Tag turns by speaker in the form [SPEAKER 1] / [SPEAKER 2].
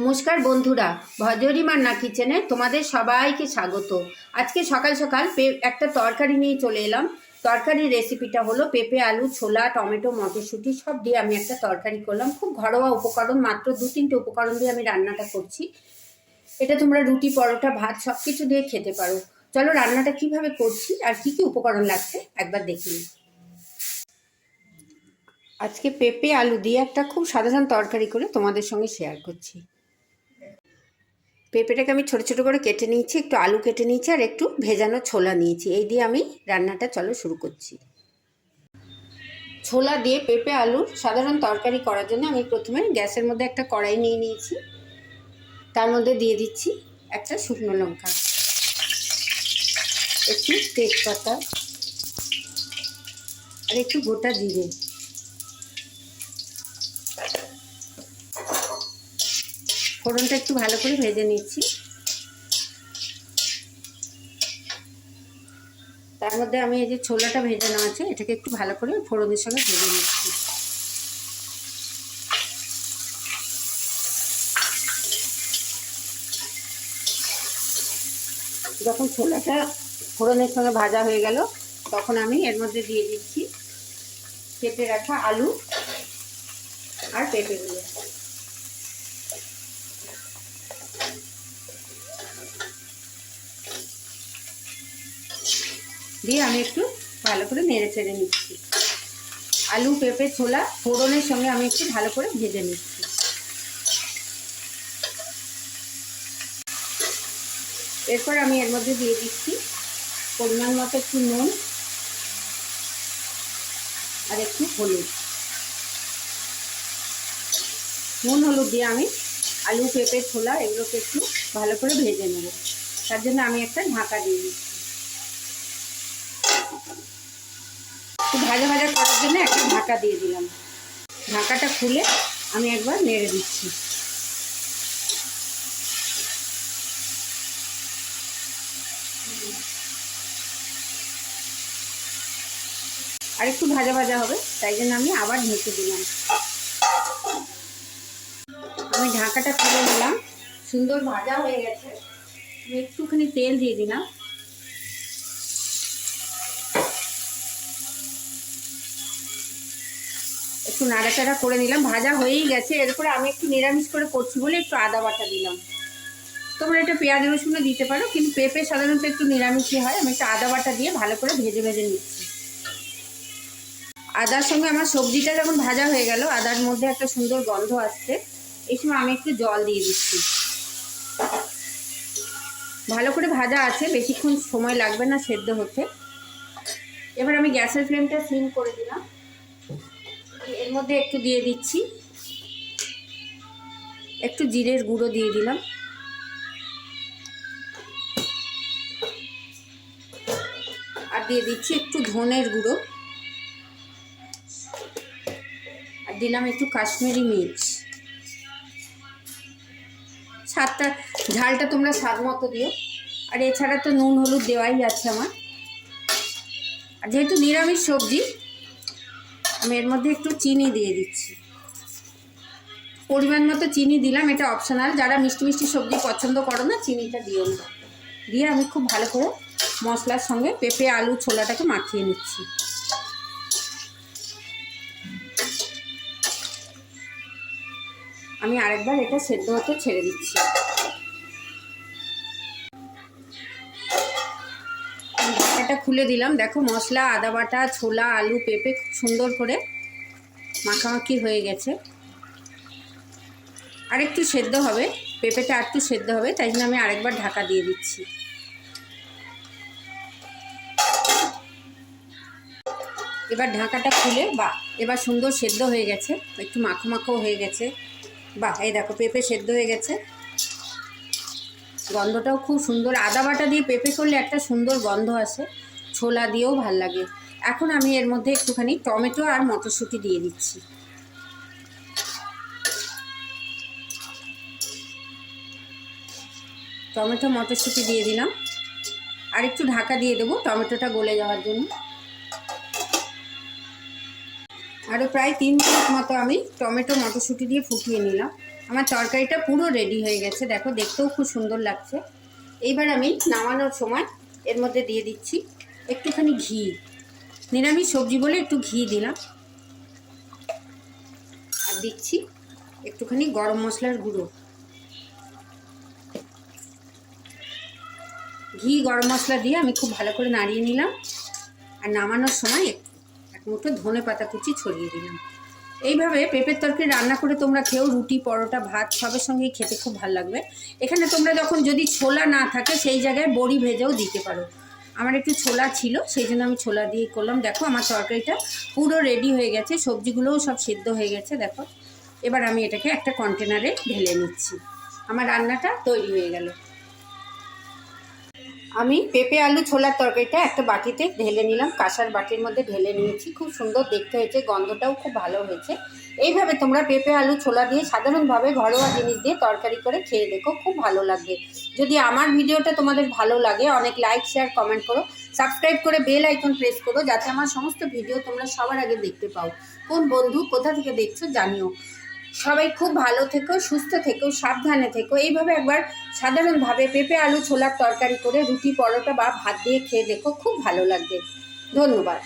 [SPEAKER 1] নমস্কার বন্ধুরা, ভজরিমান্না কিচেনে তোমাদের সবাইকে স্বাগত। আজকে সকাল সকাল একটা তরকারি নিয়ে চলে এলাম। তরকারির রেসিপিটা হলো পেঁপে, আলু, ছোলা, টমেটো, মটরশুঁটি সব দিয়ে আমি একটা তরকারি করলাম। খুব ঘরোয়া উপকরণ, মাত্র 2-3টে উপকরণ দিয়ে আমি রান্নাটা করছি। এটা তোমরা রুটি, পরোটা, ভাত সব কিছু দিয়ে খেতে পারো। চলো রান্নাটা কিভাবে করছি আর কি কি উপকরণ লাগছে একবার দেখি। আজকে পেঁপে আলু দিয়ে একটা খুব সাধারণ তরকারি করে তোমাদের সঙ্গে শেয়ার করছি। পেঁপেটাকে আমি ছোট ছোট করে কেটে নিয়েছি, একটু আলু কেটে নিয়েছি আর একটু ভেজানো ছোলা নিয়েছি। এই দিয়ে আমি রান্নাটা চলো শুরু করছি। ছোলা দিয়ে পেঁপে আলুর সাধারণ তরকারি করার জন্য আমি প্রথমে গ্যাসের মধ্যে একটা কড়াই নিয়ে নিয়েছি। তার মধ্যে দিয়ে দিচ্ছি একটা শুকনো লঙ্কা, একটু তেজপাতা আর একটু গোটা জিরে। ফোড়নটা একটু ভালো করে ভেজে নিচ্ছি। তার মধ্যে আমি এই যে ছোলাটা ভেজানো আছে এটাকে একটু ভালো করে ফোড়নের সঙ্গে ভেজে নিচ্ছি। যখন ছোলাটা ফোড়নের সঙ্গে ভাজা হয়ে গেল তখন আমি এর মধ্যে দিয়ে দিচ্ছি কেটে রাখা আলু আর পেঁপেগুলো। দিয়ে আমি একটু ভালো করে নেড়ে চেড়ে নিচ্ছি। আলু, পেঁপে, ছোলা ফোড়নের সঙ্গে আমি একটু ভালো করে ভেজে নিচ্ছি। এরপর আমি এর মধ্যে দিয়ে দিচ্ছি পরিমাণ মতো একটু নুন আর একটু হলুদ। নুন হলুদ দিয়ে আমি আলু, পেঁপে, ছোলা এগুলোকে একটু ভালো করে ভেজে নেব। তার জন্য আমি একটা ঢাকা দিয়ে দিচ্ছি। একটু ভাজা ভাজা করার জন্য একটা ঢাকা দিয়ে দিলাম। ঢাকাটা খুলে আমি একবার নেড়ে দিচ্ছি। আর একটু ভাজা ভাজা হবে, তাই জন্য আমি আবার ঢেকে দিলাম। আমি ঢাকাটা খুলে নিলাম, সুন্দর ভাজা হয়ে গেছে। আমি একটুখানি তেল দিয়ে দিলাম। একটু নাড়াচাড়া করে নিলাম, ভাজা হয়েই গেছে। এরপরে আমি একটু নিরামিষ করে করছি বলে একটু আদা বাটা দিলাম। তোমরা এটা পেঁয়াজ রসুনও দিতে পারো, কিন্তু পেঁপে সাধারণত একটু নিরামিষই হয়। আমি একটু আদা বাটা দিয়ে ভালো করে ভেজে ভেজে নিচ্ছি। আদার সঙ্গে আমার সবজিটা যখন ভাজা হয়ে গেল, আদার মধ্যে একটা সুন্দর গন্ধ আসছে। এই সময় আমি একটু জল দিয়ে দিচ্ছি। ভালো করে ভাজা আছে, বেশিক্ষণ সময় লাগবে না সেদ্ধ হতে। এবার আমি গ্যাসের ফ্লেমটা সিম করে দিলাম। এর মধ্যে একটু দিয়ে দিচ্ছি একটু জিরের গুঁড়ো দিয়ে দিলাম। আর দিয়ে দিচ্ছি একটু ধনের গুঁড়ো। আর দিলাম একটু কাশ্মীরি মির্চ। স্বাদটা, ঝালটা তোমরা স্বাদ মতো দিও। আর এছাড়া তো নুন হলুদ দেওয়াই আছে আমার। আর যেহেতু নিরামিষ সবজি আমি এর মধ্যে একটু চিনি দিয়ে দিচ্ছি। পরিমাণ মতো চিনি দিলাম, এটা অপশনাল। যারা মিষ্টি মিষ্টি সবজি পছন্দ করো না চিনিটা দিও না। দিয়ে আমি খুব ভালো করে মশলার সঙ্গে পেঁপে, আলু, ছোলাটাকে মাখিয়ে নিচ্ছি। আমি আরেকবার এটা সেদ্ধ হতে ছেড়ে দিচ্ছি। ঢাকাটা খুলে দিলাম। দেখো মশলা, আদা বাটা, ছোলা, আলু, পেঁপে খুব সুন্দর করে মাখামাখি হয়ে গেছে। আর একটু সেদ্ধ হবে, পেঁপেটা আর একটু সেদ্ধ হবে, তাই জন্য আমি আরেকবার ঢাকা দিয়ে দিচ্ছি। এবার ঢাকাটা খুলে এবার সুন্দর সেদ্ধ হয়ে গেছে, একটু মাখো মাখো হয়ে গেছে। এই দেখো পেঁপে সেদ্ধ হয়ে গেছে। গন্ধটাও খুব সুন্দর। আদা বাটা দিয়ে পেঁপে করলে একটা সুন্দর গন্ধ আসে, ছোলা দিয়েও ভাল লাগে। এখন আমি এর মধ্যে একটুখানি টমেটো আর মটরশুঁটি দিয়ে দিচ্ছি। টমেটো, মটরশুঁটি দিয়ে দিলাম। আর একটু ঢাকা দিয়ে দেবো টমেটোটা গলে যাওয়ার জন্য। আরও প্রায় 3 মিনিট মতো আমি টমেটো, মটরশুঁটি দিয়ে ফুটিয়ে নিলাম। আমার তরকারিটা পুরো রেডি হয়ে গেছে, দেখো দেখতেও খুব সুন্দর লাগছে। এইবার আমি নামানোর সময় এর মধ্যে দিয়ে দিচ্ছি একটুখানি ঘি, নিরামিষ সবজি বলে একটু ঘি দিলাম, আর দিচ্ছি একটুখানি গরম মশলার গুঁড়ো। ঘি গরম মশলা দিয়ে আমি খুব ভালো করে নাড়িয়ে নিলাম, আর নামানোর সময় এক মুঠো ধনে পাতা কুচি ছড়িয়ে দিলাম। এইভাবে পেঁপের তরকারি রান্না করে তোমরা খেও, রুটি পরোটা ভাত সবের সঙ্গেই খেতে খুব ভালো লাগবে। এখানে তোমরা যখন যদি ছোলা না থাকে সেই জায়গায় বড়ি ভেজেও দিতে পারো। আমার একটু ছোলা ছিল সেই জন্য আমি ছোলা দিয়ে করলাম। দেখো আমার তরকারিটা পুরো রেডি হয়ে গেছে, সবজিগুলোও সব সিদ্ধ হয়ে গেছে। দেখো এবার আমি এটাকে একটা কন্টেনারে ঢেলে নিচ্ছি, আমার রান্নাটা তৈরি হয়ে গেল। আমি পেঁপে আলু ছোলার তরকারিটা একটা বাটিতে ঢেলে নিলাম, কাঁসার বাটির মধ্যে ঢেলে নিয়েছি। খুব সুন্দর দেখতে হয়েছে, গন্ধটাও খুব ভালো হয়েছে। এইভাবে তোমরা পেঁপে আলু ছোলা দিয়ে সাধারণভাবে ঘরোয়া জিনিস দিয়ে তরকারি করে খেয়ে দেখো, খুব ভালো লাগবে। যদি আমার ভিডিওটা তোমাদের ভালো লাগে অনেক লাইক শেয়ার কমেন্ট করো, সাবস্ক্রাইব করে বেল আইকন প্রেস করো, যাতে আমার সমস্ত ভিডিও তোমরা সবার আগে দেখতে পাও। কোন বন্ধু কোথা থেকে দেখছো জানিও। সবাই খুব ভালো থেকো, সুস্থ থেকো, সাবধানে থেকো। এইভাবে একবার সাধারণভাবে পেঁপে আলু ছোলার তরকারি করে রুটি পরোটা বা ভাত দিয়ে খেয়ে দেখো, খুব ভালো লাগবে। ধন্যবাদ।